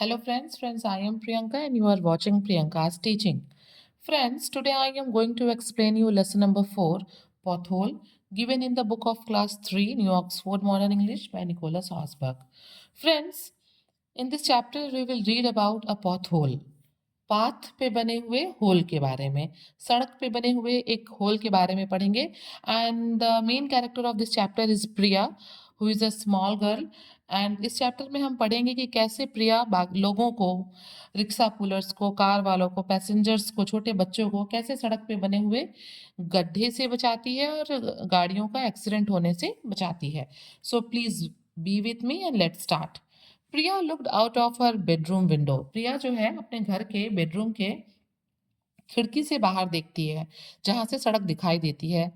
Hello friends, I am Priyanka and you are watching Priyanka's teaching. Friends, today I am going to explain you lesson number 4, Pothole, given in the book of class 3, New Oxford Modern English by Nicholas Osberg. Friends, in this chapter we will read about a pothole. Path पे बने हुए whole के बारे में, सड़क पे बने हुए एक होल के बारे में पढ़ेंगे. And the main character of this chapter is Priya, who is a small girl. And इस चैप्टर में हम पढ़ेंगे कि कैसे प्रिया लोगों को, रिक्शा पुलर्स को, कार वालों को, पैसेंजर्स को, छोटे बच्चों को कैसे सड़क पे बने हुए गड्ढे से बचाती है और गाड़ियों का एक्सीडेंट होने से बचाती है. So please be with me and let's start. Priya looked out of her bedroom window. Priya जो है अपने घर के बेडरूम के खिड़की से बाहर देखती है, जहां से सड़क दिखाई देती है.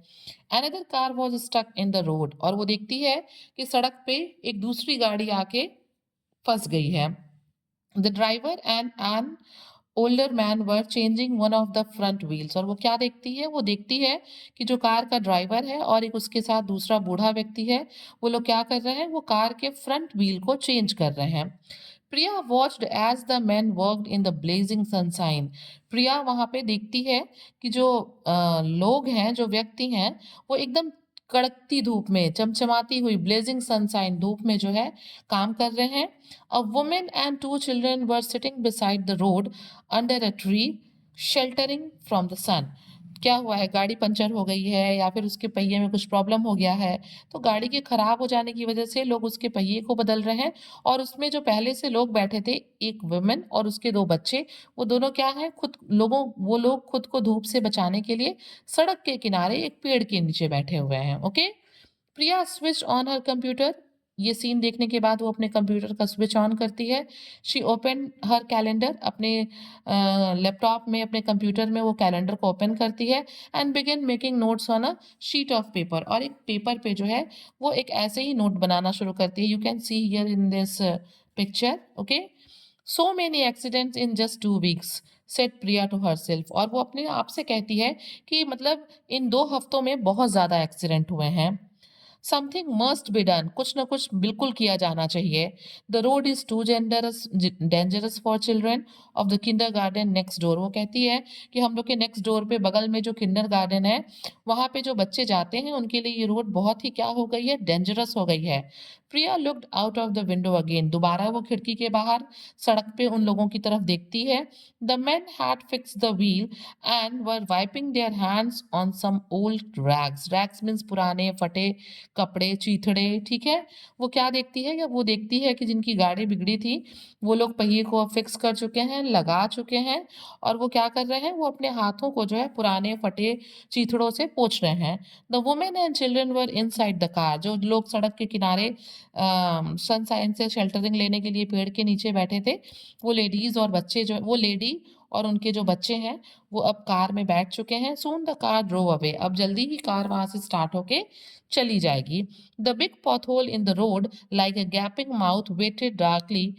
Another car was stuck in the road. और वो देखती है कि सड़क पे एक दूसरी गाड़ी आके फंस गई है. The driver and an older man were changing one of the front wheels. और वो क्या देखती है? वो देखती है कि जो कार का ड्राइवर है और एक उसके साथ दूसरा बूढ़ा व्यक्ति है, वो लोग क्या कर रहे हैं? वो कार के फ्रंट व्हील को चेंज कर रहे हैं. Priya watched as the man worked in the blazing sunshine. Priya वहां पे देखती है कि जो लोग हैं, जो व्यक्ति हैं, वो एकदम कड़कती धूप में, चमचमाती हुई ब्लेजिंग सनशाइन धूप में जो है काम कर रहे हैं. A woman and two children were sitting beside the road under a tree, sheltering from the sun. क्या हुआ है? गाड़ी पंचर हो गई है या फिर उसके पहिए में कुछ प्रॉब्लम हो गया है, तो गाड़ी के खराब हो जाने की वजह से लोग उसके पहिए को बदल रहे हैं. और उसमें जो पहले से लोग बैठे थे, एक वुमेन और उसके दो बच्चे, वो दोनों क्या है, वो लोग खुद को धूप से बचाने के लिए सड़क के किनारे एक पेड़ के नीचे बैठे हुए हैं. Okay. Priya switch on her computer. ये सीन देखने के बाद वो अपने कंप्यूटर का स्विच ऑन करती है. She open her calendar. अपने लैपटॉप में, अपने कंप्यूटर में वो कैलेंडर को ओपन करती है. And begin making notes on a sheet of paper. और एक पेपर पे जो है वो एक ऐसे ही नोट बनाना शुरू करती है. You can see here in this picture. Okay. So many accidents in just 2 weeks, said Priya to herself. और वो अपने आप से कहती है कि मतलब इन 2 हफ्तों में बहुत ज्यादा एक्सीडेंट हुए हैं. Something must be done. कुछ ना कुछ बिल्कुल किया जाना चाहिए. The road is too dangerous for children of the kindergarten next door. वो कहती है कि हम लोग के नेक्स्ट डोर पे, बगल में जो किंडर गार्डन है, वहां पे जो बच्चे जाते हैं उनके लिए ये रोड बहुत ही क्या हो गई है? डेंजरस हो गई है. Priya looked out of the window again. दोबारा वो खिड़की के बाहर सड़क पे उन लोगों की तरफ देखती है. The man had fix the wheel and were wiping their hands on some old rags. Rags means पुराने फटे कपड़े, चीथड़े. ठीक है. वो क्या देखती है? या वो देखती है कि जिनकी गाड़ी बिगड़ी थी, वो लोग पहिए को अब फिक्स कर चुके हैं, लगा चुके हैं. और वो क्या कर रहे हैं? वो अपने हाथों को जो है पुराने फटे चीथड़ों से पोंछ रहे हैं. The women and children were inside the car. जो लोग सड़क के किनारे सनसाइन से शेल्टरिंग लेने के लिए पेड़ के नीचे बैठे थे, वो लेडीज और बच्चे, जो वो लेडी और उनके जो बच्चे हैं, वो अब कार में बैठ चुके हैं. Soon the car drove away. अब जल्दी ही कार वहां से स्टार्ट होके चली जाएगी. The big pothole in the road like a gaping mouth waited darkly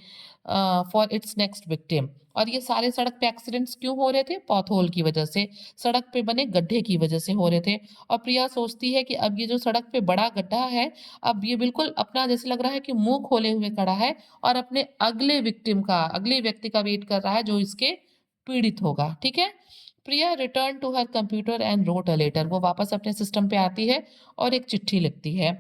for its next victim. और ये सारे सड़क पे एक्सीडेंट्स क्यों हो रहे थे? पॉथहोल की वजह से, सड़क पे बने गड्ढे की वजह से हो रहे थे. और प्रिया सोचती है कि अब ये जो सड़क पे बड़ा गड्ढा है, अब ये बिल्कुल अपना जैसे लग रहा है कि मुंह खोले हुए खड़ा है और अपने अगले विक्टिम का, अगले व्यक्ति का वेट कर रहा है जो इसके पीड़ित होगा. ठीक है. Priya return to her computer and wrote a letter. वो वापस अपने सिस्टम पे आती है और एक चिट्ठी लिखती है.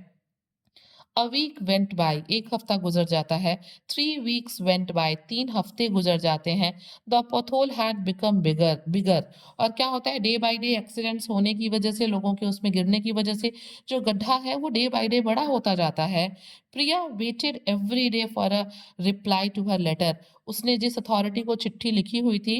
A week went by. एक हफ्ता गुजर जाता है. 3 वीक्स वेंट बाय. 3 हफ्ते गुजर जाते हैं. The pothole had become bigger बिगर. और क्या होता है? डे बाय डे एक्सीडेंट्स होने की वजह से, लोगों के उसमें गिरने की वजह से जो गड्ढा है वो डे बाय डे बड़ा होता जाता है. Priya waited every day for a reply to her letter. उसने जिस अथॉरिटी को चिट्ठी लिखी हुई थी,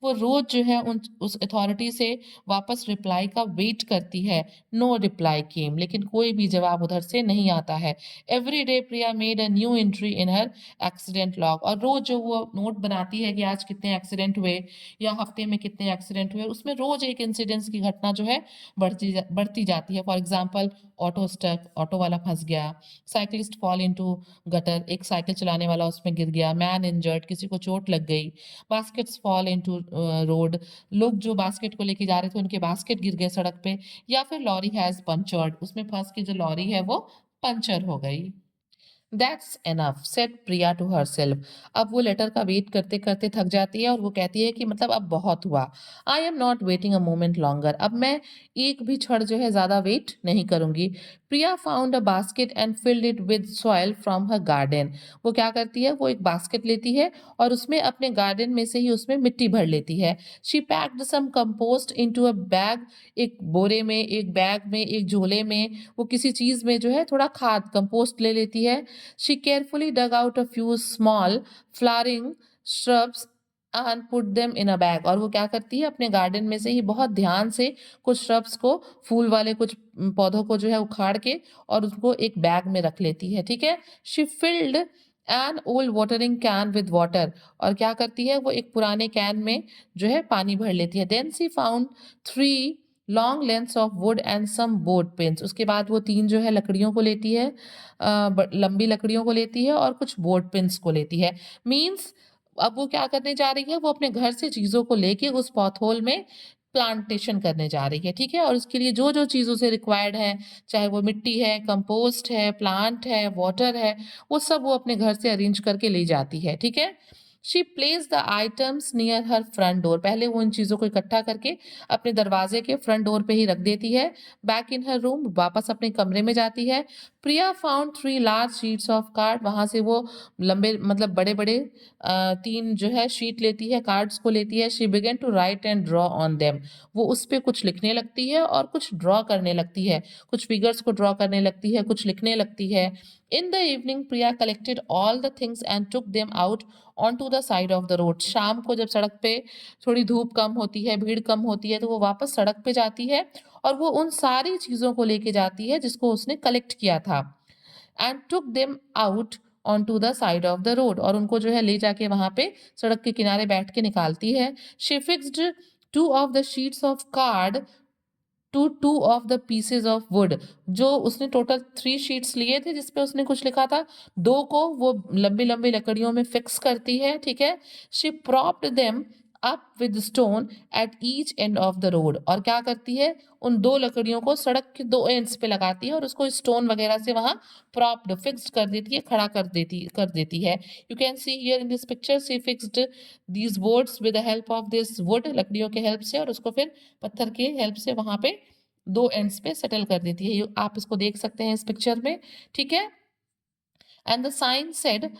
वो रोज जो है उस अथॉरिटी से वापस रिप्लाई का वेट करती है. नो रिप्लाई केम. लेकिन कोई भी जवाब उधर से नहीं आता है. Every day Priya made a new entry in her accident log. और रोज जो वो नोट बनाती है कि आज कितने एक्सीडेंट हुए या हफ्ते में कितने एक्सीडेंट हुए, उसमें रोज एक इंसिडेंस की घटना जो है बढ़ती जाती है. For example, auto stuck, auto वाला फंस गया. Cyclist fall into gutter. एक साइकिल चलाने वाला उसमें गिर गया. Man injured. किसी को चोट लग गई. Baskets fall into road. लोग जो बास्केट को लेके जा रहे थे, उनके बास्केट गिर गए सड़क पे. या फिर लॉरी हैज पंचर्ड. उसमें फंस के जो लॉरी है वो पंचर हो गई. That's enough said Priya to herself. अब वो लेटर का वेट करते करते थक जाती है और वो कहती है कि मतलब अब बहुत हुआ। I am not waiting a moment longer. अब मैं एक भी क्षण जो है ज़्यादा वेट नहीं करूंगी। Priya found a basket and filled it with soil from her garden. वो क्या करती है, वो एक बास्केट लेती है और उसमें अपने गार्डन में से ही उसमें मिट्टी भर लेती है। She packed some compost into a bag. एक बोरे में, एक बैग में, एक झोले में, वो किसी चीज़ में जो है थोड़ा खाद कंपोस्ट ले लेती है। She carefully dug out a few small flowering shrubs and put them in a bag। और वो क्या करती है, अपने गार्डन में से ही बहुत ध्यान से कुछ श्रब्स को, फूल वाले कुछ पौधों को जो है उखाड़ के और उसको एक बैग में रख लेती है। ठीक है। She field an old watering can with water. और क्या करती है, वो एक पुराने कैन में जो है पानी भर लेती है। Then she found three long lengths of wood and some board pins. उसके बाद वो तीन जो है लकड़ियों को लेती है, लंबी लकड़ियों को लेती है और कुछ बोर्ड पिन्स को लेती है। मीन्स अब वो क्या करने जा रही है, वो अपने घर से चीज़ों को लेके उस पॉथहोल में प्लांटेशन करने जा रही है। ठीक है। और उसके लिए जो जो चीज़ उसे रिक्वायर्ड है, चाहे वो मिट्टी है, कंपोस्ट है, प्लांट है, वाटर है, वो सब वो अपने घर से अरेंज करके ले जाती है। ठीक है। She place the items near her front door. पहले वो इन चीज़ों को इकट्ठा करके अपने दरवाजे के फ्रंट डोर पे ही रख देती है। बैक इन हर रूम, वापस अपने कमरे में जाती है। Priya found three large sheets of card. वहां से वो लंबे मतलब बड़े बड़े तीन जो है शीट लेती है, कार्ड्स को लेती है। She began to write and draw on them. वो उस पे कुछ लिखने लगती है और कुछ ड्रॉ करने लगती है, कुछ फिगर्स को ड्रॉ करने लगती है, कुछ लिखने लगती है। In the evening Priya collected all the things and took them out on to the side of the road. शाम को जब सड़क पे थोड़ी धूप कम होती है, भीड़ कम होती है, तो वो वापस सड़क पे जाती है और वो उन सारी चीज़ों को लेके जाती है जिसको उसने कलेक्ट किया था। And took them out on to the side of the road. और उनको जो है ले जाके वहां पे सड़क के किनारे बैठ के निकालती है। She fixed two of the sheets of card to two of the pieces of wood. जो उसने टोटल थ्री शीट्स लिए थे जिसपे उसने कुछ लिखा था, दो को वो लंबी लंबी लकड़ियों में फिक्स करती है। ठीक है। She propped them up with stone at each end of the road. और क्या करती है, उन दो लकड़ियों को सड़क के दो एंड्स पे लगाती है और उसको स्टोन वगैरह से वहां प्रॉप्ड फिक्स्ड कर देती है, खड़ा कर देती है। You can see here in this picture she fixed these boards with the help of this would. लकड़ियों के हेल्प से, और उसको फिर पत्थर के हेल्प से वहां पे दो एंड्स पे सेटल कर देती है। आप इसको देख सकते हैं इस पिक्चर में। ठीक है। And the sign said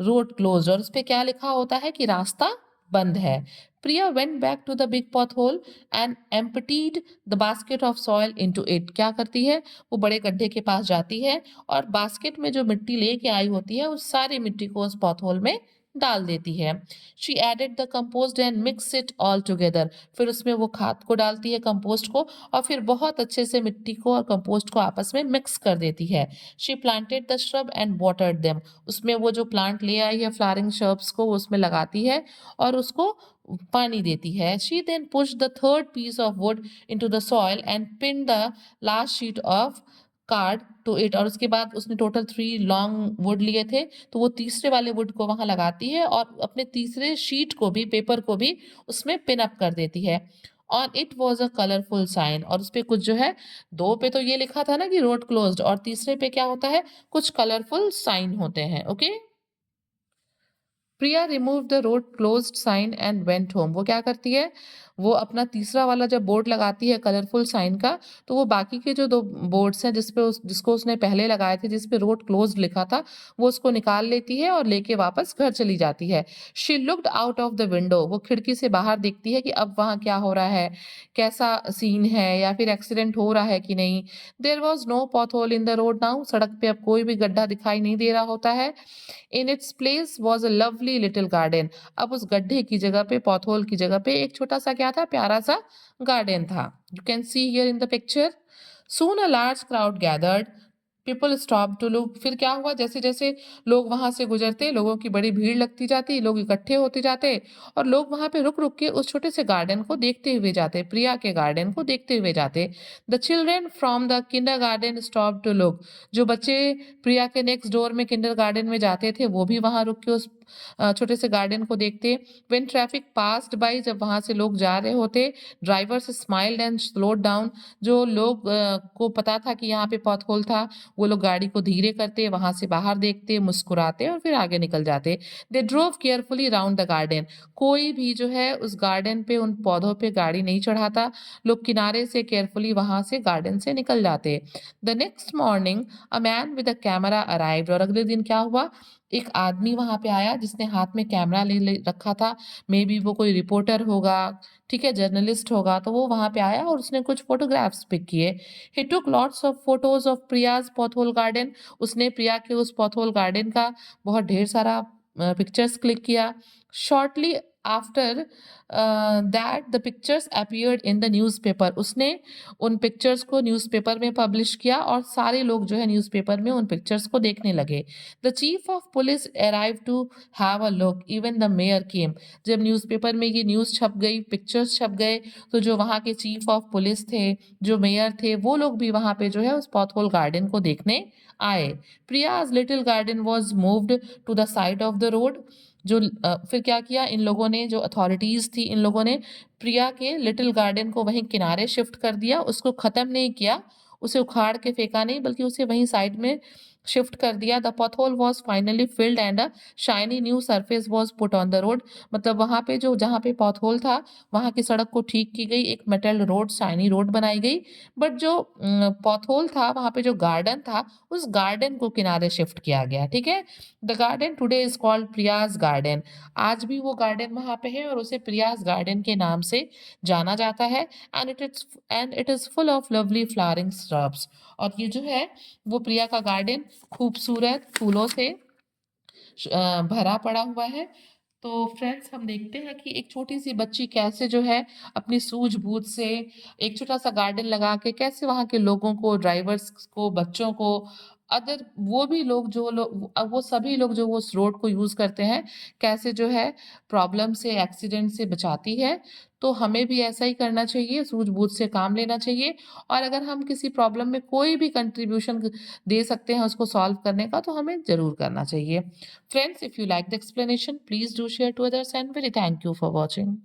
road closed. और उस पे क्या लिखा होता है कि रास्ता बंद है। Priya went back to the big pothole and emptied the basket of soil into it. क्या करती है, वो बड़े गड्ढे के पास जाती है और बास्केट में जो मिट्टी लेके आई होती है उस सारी मिट्टी को उस पॉथ होल में डाल देती है। She added the compost and mix it all together. फिर उसमें वो खाद को डालती है, कंपोस्ट को, और फिर बहुत अच्छे से मिट्टी को और कंपोस्ट को आपस में मिक्स कर देती है। She planted the shrub and watered them. उसमें वो जो प्लांट ले आई है फ्लावरिंग श्रब्स को, वो उसमें लगाती है और उसको पानी देती है। She then push the third piece of wood into the soil and pin the last sheet of card to it. और उसके बाद उसने टोटल थ्री लॉन्ग वुड लिए थे, तो वो तीसरे वाले वुड को वहां लगाती है और अपने तीसरे शीट को भी, पेपर को भी उसमें पिन अप कर देती है। On it was a colourful sign. और उस पे कुछ जो है, दो पे तो ये लिखा था ना कि रोड क्लोज्ड, और तीसरे पे क्या होता है, कुछ कलरफुल साइन होते हैं। Okay. Priya remove the road closed sign and went home. वो क्या करती है, वो अपना तीसरा वाला जब बोर्ड लगाती है कलरफुल साइन का, तो वो बाकी के जो दो बोर्ड्स हैं जिसको उसने पहले लगाए थे जिस पे रोड क्लोज्ड लिखा था, वो उसको निकाल लेती है और लेके वापस घर चली जाती है। She looked out of the window. वो खिड़की से बाहर देखती है कि अब वहाँ क्या हो रहा है, कैसा सीन है, या फिर एक्सीडेंट हो रहा है कि नहीं। There was no pothole in the road now. सड़क पे अब कोई भी गड्ढा दिखाई नहीं दे रहा होता है। In its place was a lovely little garden. अब उस गड्ढे की जगह पे, पॉथहोल की जगह पे, एक छोटा सा क्या था, प्यारा सा गार्डन था। You can see here in the picture. Soon a large crowd gathered, people stop to look. फिर क्या हुआ, जैसे जैसे लोग वहां से गुजरते, लोगों की बड़ी भीड़ लगती जाती, लोग इकट्ठे होते जाते और लोग वहां पे रुक रुक के उस छोटे से गार्डन को देखते हुए जाते, प्रिया के गार्डन को देखते हुए जाते। The children from the kindergarten stop to look. जो बच्चे प्रिया के नेक्स्ट डोर में किंडर गार्डन में जाते थे, वो भी वहां रुक के उस छोटे से गार्डन को देखते। व्हेन ट्रैफिक पास्ड बाय, जब वहाँ से लोग जा रहे होते, drivers smiled and slowed down, जो लोग को पता था कि यहाँ पे पॉथहोल था, वो लोग गाड़ी को धीरे करते, वहाँ से बाहर देखते, मुस्कुराते और फिर आगे निकल जाते। They drove carefully round the garden. कोई भी जो है उस गार्डन पे, उन पौधों पे गाड़ी नहीं चढ़ाता, लोग किनारे से केयरफुली वहाँ से गार्डन से निकल जाते। The next morning a man with a camera arrived, और अगले दिन क्या हुआ, एक आदमी वहाँ पे आया जिसने हाथ में कैमरा ले रखा था। मे बी वो कोई रिपोर्टर होगा, ठीक है, जर्नलिस्ट होगा, तो वो वहाँ पे आया और उसने कुछ फोटोग्राफ्स पिक किए। He took lots of photos of Priya's pothole garden. उसने प्रिया के उस पॉथहोल गार्डन का बहुत ढेर सारा पिक्चर्स क्लिक किया। Shortly after that the pictures appeared in the newspaper. उसने उन पिक्चर्स को न्यूज़पेपर में पब्लिश किया और सारे लोग जो है न्यूज़पेपर में उन पिक्चर्स को देखने लगे। The chief of police arrive to have a look, even the mayor came. जब न्यूज़पेपर में ये न्यूज़ छप गई, पिक्चर्स छप गए, तो जो वहाँ के चीफ ऑफ पुलिस थे, जो मेयर थे, वो लोग भी वहाँ पे जो है उस पॉथहोल गार्डन को देखने आए। Priya's little garden was moved to the side of the road. जो फिर क्या किया इन लोगों ने, जो अथॉरिटीज थी, इन लोगों ने प्रिया के लिटिल गार्डन को वहीं किनारे शिफ्ट कर दिया। उसको खत्म नहीं किया, उसे उखाड़ के फेंका नहीं, बल्कि उसे वहीं साइड में शिफ्ट कर दिया। The pothole was finally filled and a shiny new surface was put on the road. मतलब वहां पे जो, जहाँ पे पॉथहोल था, वहां की सड़क को ठीक की गई, एक मेटल रोड, शाइनी रोड बनाई गई। बट जो पॉथहोल था, वहां पे जो गार्डन था, उस गार्डन को किनारे शिफ्ट किया गया। ठीक है, the garden today is called Priya's garden. आज भी वो गार्डन वहां पे है और उसे प्रियाज गार्डन के नाम से जाना जाता है। And it is full of lovely flowering shrubs. और ये जो है वो प्रिया का गार्डन खूबसूरत फूलों से भरा पड़ा हुआ है। तो फ्रेंड्स, हम देखते हैं कि एक छोटी सी बच्ची कैसे जो है अपनी सूझबूझ से एक छोटा सा गार्डन लगा के कैसे वहाँ के लोगों को, ड्राइवर्स को, बच्चों को, अदर वो भी लोग, जो लोग, वो सभी लोग जो वो उस रोड को यूज करते हैं, कैसे जो है प्रॉब्लम से, एक्सीडेंट से बचाती है। तो हमें भी ऐसा ही करना चाहिए, सूझबूझ से काम लेना चाहिए। और अगर हम किसी प्रॉब्लम में कोई भी कंट्रीब्यूशन दे सकते हैं उसको सॉल्व करने का, तो हमें जरूर करना चाहिए। Friends, if you like the explanation, please do share to others, and very thank you for watching.